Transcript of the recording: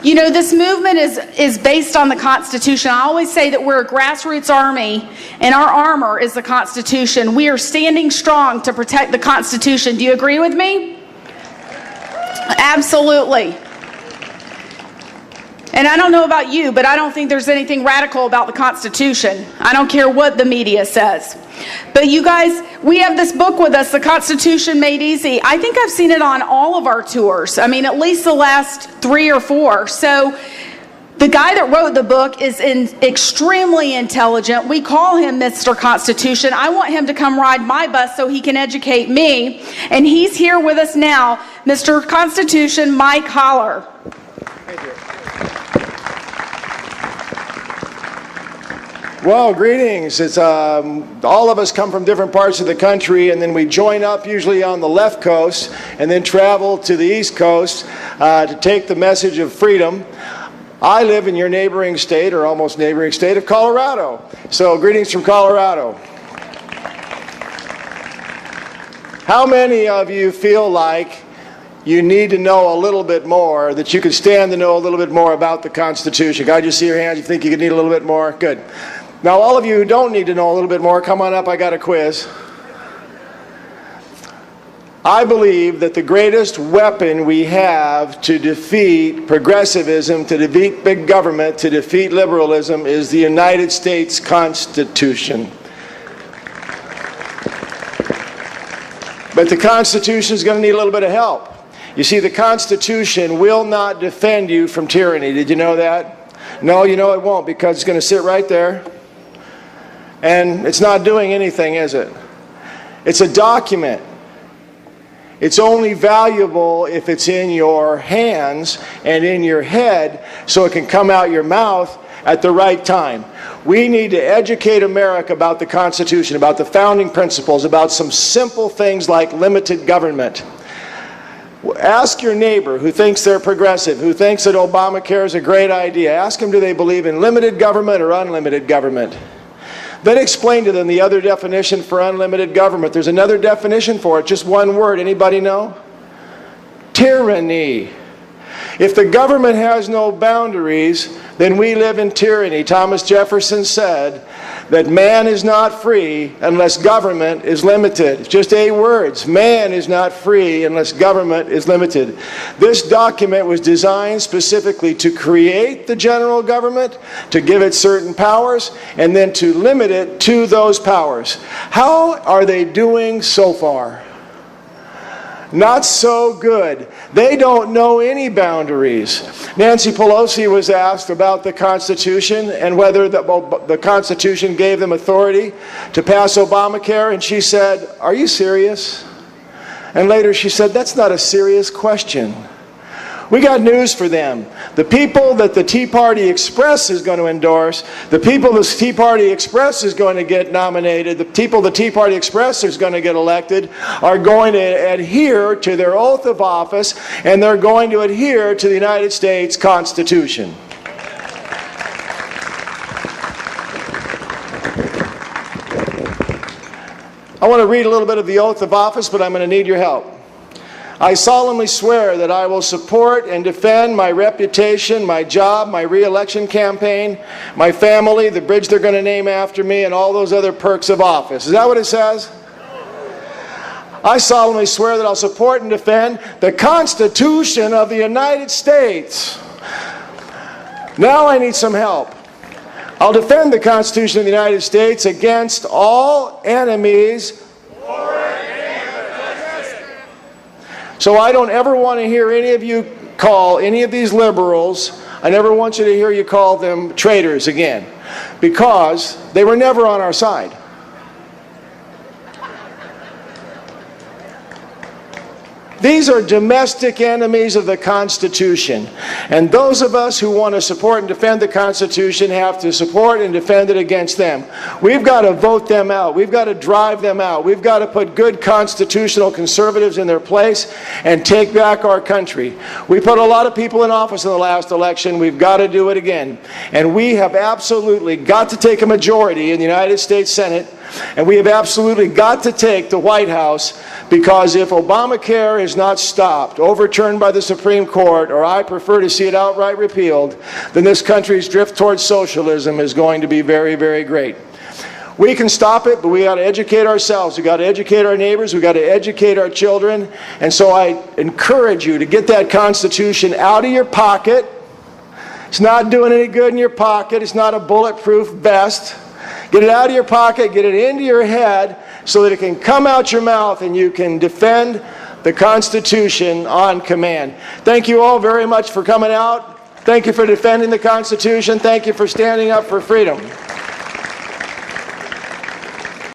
You know, this movement is based on the Constitution. I always say that we're a grassroots army, and our armor is the Constitution. We are standing strong to protect the Constitution. Do you agree with me? Absolutely. And I don't know about you, but I don't think there's anything radical about the Constitution. I don't care what the media says. But you guys, we have this book with us, The Constitution Made Easy. I think I've seen it on all of our tours. I mean, at least the last 3 or 4. So the guy that wrote the book is extremely intelligent. We call him Mr. Constitution. I want him to come ride my bus so he can educate me. And he's here with us now, Mr. Constitution, Mike Holler. Thank you. Well, greetings. It's all of us come from different parts of the country, and then we join up usually on the left coast and then travel to the east coast to take the message of freedom. I live in your neighboring state, or almost neighboring state, of Colorado. So greetings from Colorado. How many of you feel like you need to know a little bit more, that you could stand to know a little bit more about the Constitution? Can I just see your hands? You think you could need a little bit more? Good. Now, all of you who don't need to know a little bit more, come on up. I got a quiz. I believe that the greatest weapon we have to defeat progressivism, to defeat big government, to defeat liberalism is the United States Constitution. But the Constitution is going to need a little bit of help. You see, the Constitution will not defend you from tyranny. Did you know that? No, you know it won't, because it's going to sit right there. And it's not doing anything, is it? It's a document. It's only valuable if it's in your hands and in your head, so it can come out your mouth at the right time. We need to educate America about the Constitution, about the founding principles, about some simple things like limited government. Ask your neighbor who thinks they're progressive, who thinks that Obamacare is a great idea. Ask them, do they believe in limited government or unlimited government? Then explain to them the other definition for unlimited government. There's another definition for it, just one word. Anybody know? Tyranny. If the government has no boundaries, then we live in tyranny. Thomas Jefferson said that man is not free unless government is limited. Just 8 words. Man is not free unless government is limited. This document was designed specifically to create the general government, to give it certain powers, and then to limit it to those powers. How are they doing so far? Not so good. They don't know any boundaries. Nancy Pelosi was asked about the Constitution and whether the Constitution gave them authority to pass Obamacare, and she said, "Are you serious?" And later she said, "That's not a serious question." We got news for them. The people that the Tea Party Express is going to endorse, the people the Tea Party Express is going to get nominated, the people the Tea Party Express is going to get elected are going to adhere to their oath of office, and they're going to adhere to the United States Constitution. I want to read a little bit of the oath of office, but I'm going to need your help. I solemnly swear that I will support and defend my reputation, my job, my re-election campaign, my family, the bridge they're going to name after me, and all those other perks of office. Is that what it says? I solemnly swear that I'll support and defend the Constitution of the United States. Now I need some help. I'll defend the Constitution of the United States against all enemies. So I don't ever want to hear any of you call any of these liberals, I never want you to hear you call them traitors again, because they were never on our side. These are domestic enemies of the Constitution. And those of us who want to support and defend the Constitution have to support and defend it against them. We've got to vote them out. We've got to drive them out. We've got to put good constitutional conservatives in their place and take back our country. We put a lot of people in office in the last election. We've got to do it again. And we have absolutely got to take a majority in the United States Senate And we have absolutely got to take the White House, because if Obamacare is not stopped, overturned by the Supreme Court, or I prefer to see it outright repealed, then this country's drift towards socialism is going to be very, very great. We can stop it, but we got to educate ourselves. We got to educate our neighbors. We got to educate our children. And so I encourage you to get that Constitution out of your pocket. It's not doing any good in your pocket. It's not a bulletproof vest. Get it out of your pocket, get it into your head, so that it can come out your mouth and you can defend the Constitution on command. Thank you all very much for coming out. Thank you for defending the Constitution. Thank you for standing up for freedom.